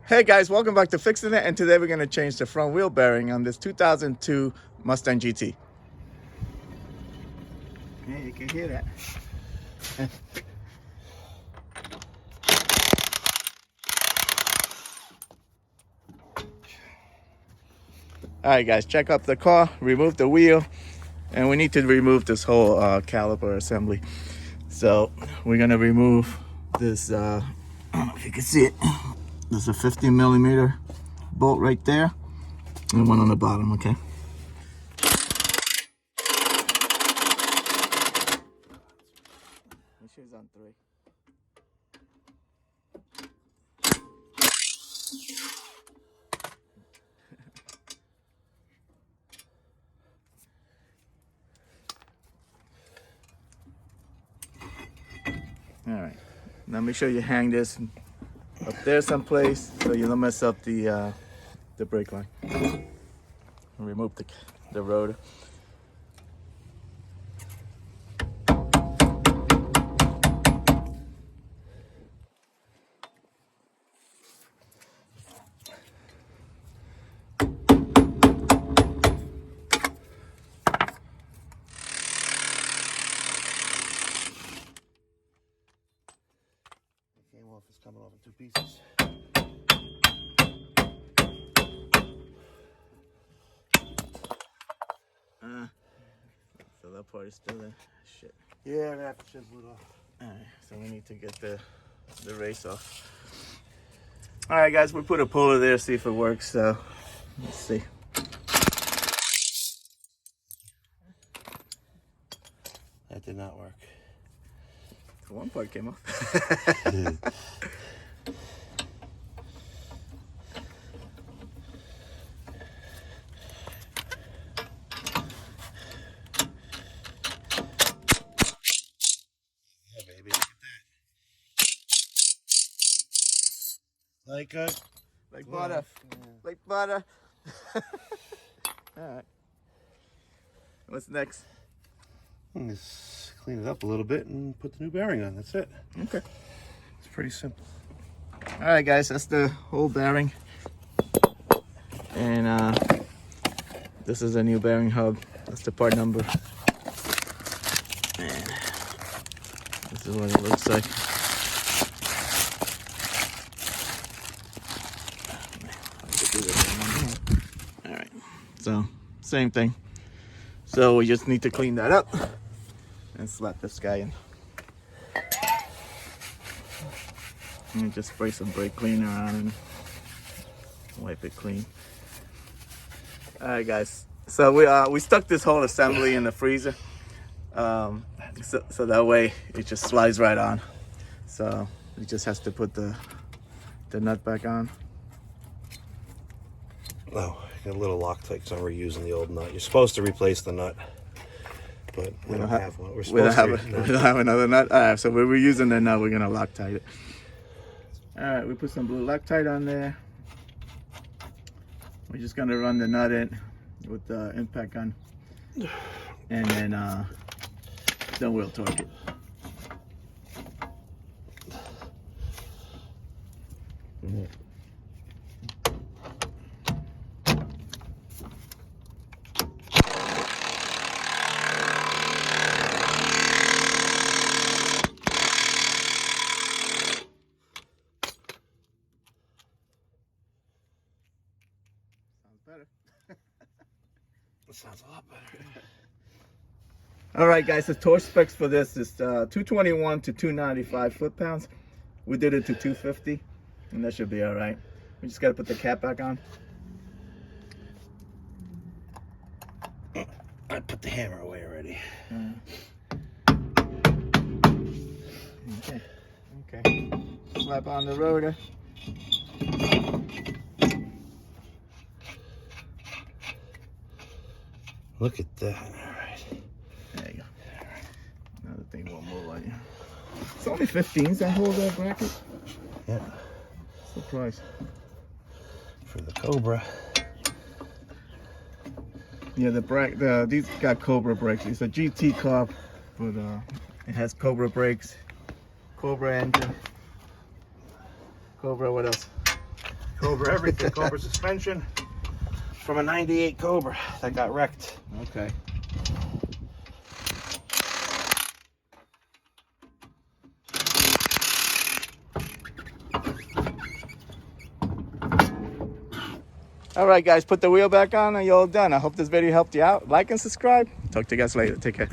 Hey guys, welcome back to Fixing It, and today we're going to change the front wheel bearing on this 2002 Mustang GT. Yeah, you can hear that. Alright guys, check up the car, remove the wheel, and we need to remove this whole caliper assembly. So we're going to remove this, I don't know if you can see it, there's a 50mm bolt right there, and one on the bottom, okay? She's on 3. All right, now make sure you hang this up there someplace so you don't mess up the brake line. Remove the rotor. It's coming off in 2 pieces. So that part is still there. Shit. Yeah, that chisel it off. Alright, so we need to get the race off. Alright guys, we put a puller there, see if it works, so let's see. That did not work. So one part came off. Like butter. Yeah. Like butter. Alright. What's next? Just clean it up a little bit and put the new bearing on. That's it. Okay. It's pretty simple. Alright guys, that's the whole bearing. And this is a new bearing hub. That's the part number. And this is what it looks like. Alright, so same thing. So we just need to clean that up and slap this guy in. And just spray some brake cleaner on and wipe it clean. Alright guys, so we stuck this whole assembly in the freezer. So that way it just slides right on. So it just has to put the nut back on. Oh, got a little Loctite, so we're using the old nut. You're supposed to replace the nut, but we don't have one. We don't have another nut. Alright, so we're using the nut, we're gonna Loctite it. Alright, we put some blue Loctite on there. We're just gonna run the nut in with the impact gun, and then we'll torque it. Better. That sounds a lot better. All right, guys. The torque specs for this is 221 to 295 foot-pounds. We did it to 250, and that should be all right. We just got to put the cap back on. I put the hammer away already. Okay. Slap on the rotor. Look at that. All right. There you go. Now the thing won't move on you. It's only 15s that hold that bracket. Yeah. Surprise. For the Cobra. Yeah, these got Cobra brakes. It's a GT car, but it has Cobra brakes, Cobra engine, Cobra. What else? Cobra everything. Cobra suspension from a 98 Cobra that got wrecked. Okay. All right, guys, put the wheel back on and you're all done. I hope this video helped you out. Like and subscribe. Talk to you guys later. Take care.